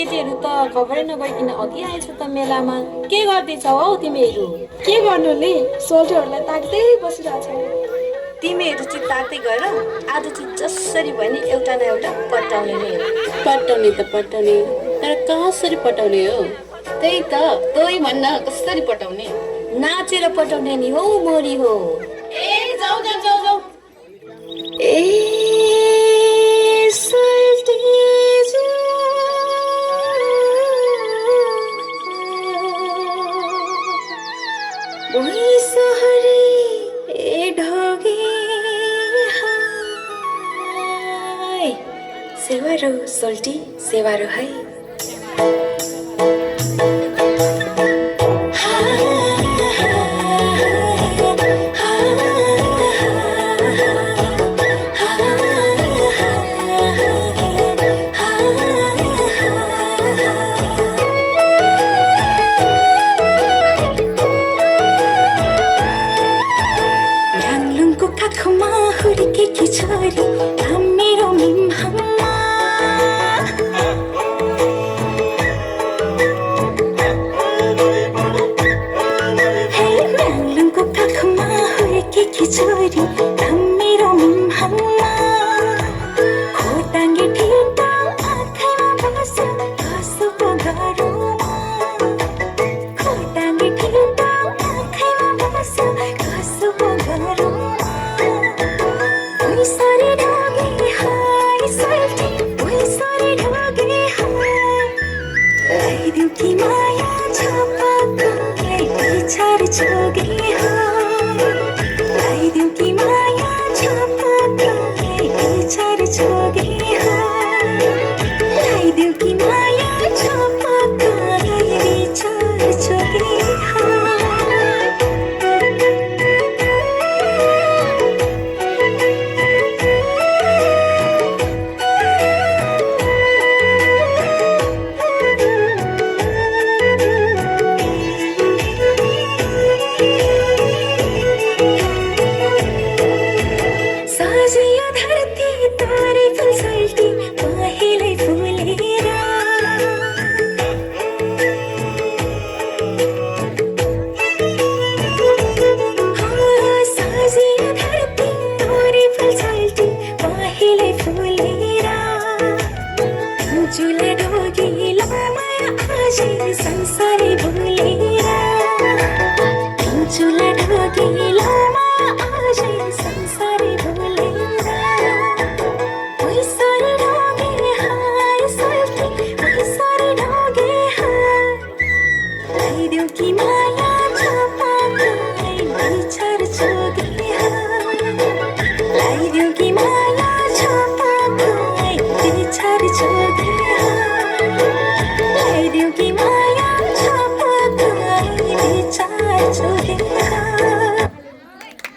केटीहरू त खबरै नगइकन अघि आएछ त मेलामा के गर्दैछौ हौ तिमीहरू के गर्नु नि सोल्टरहरूलाई ताक्दै बसिरहेछ तिमीहरू चाहिँ तातै गर आज चाहिँ जसरी भयो नि एउटा न एउटा पटाउने नै हो पटाउने त पटाउने तर कसरी पटाउने हो त्यही त तै भन्न कसरी पटाउने नाचेर पटाउने नि हौ मोरी हो ए जाऊ जाऊ जाऊ जाऊ ए सोल्टी वही सहरी ए ढोगे हाय सेवारो सोल्टी सेवारो है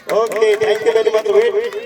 Okay, thank you very much, Rohit.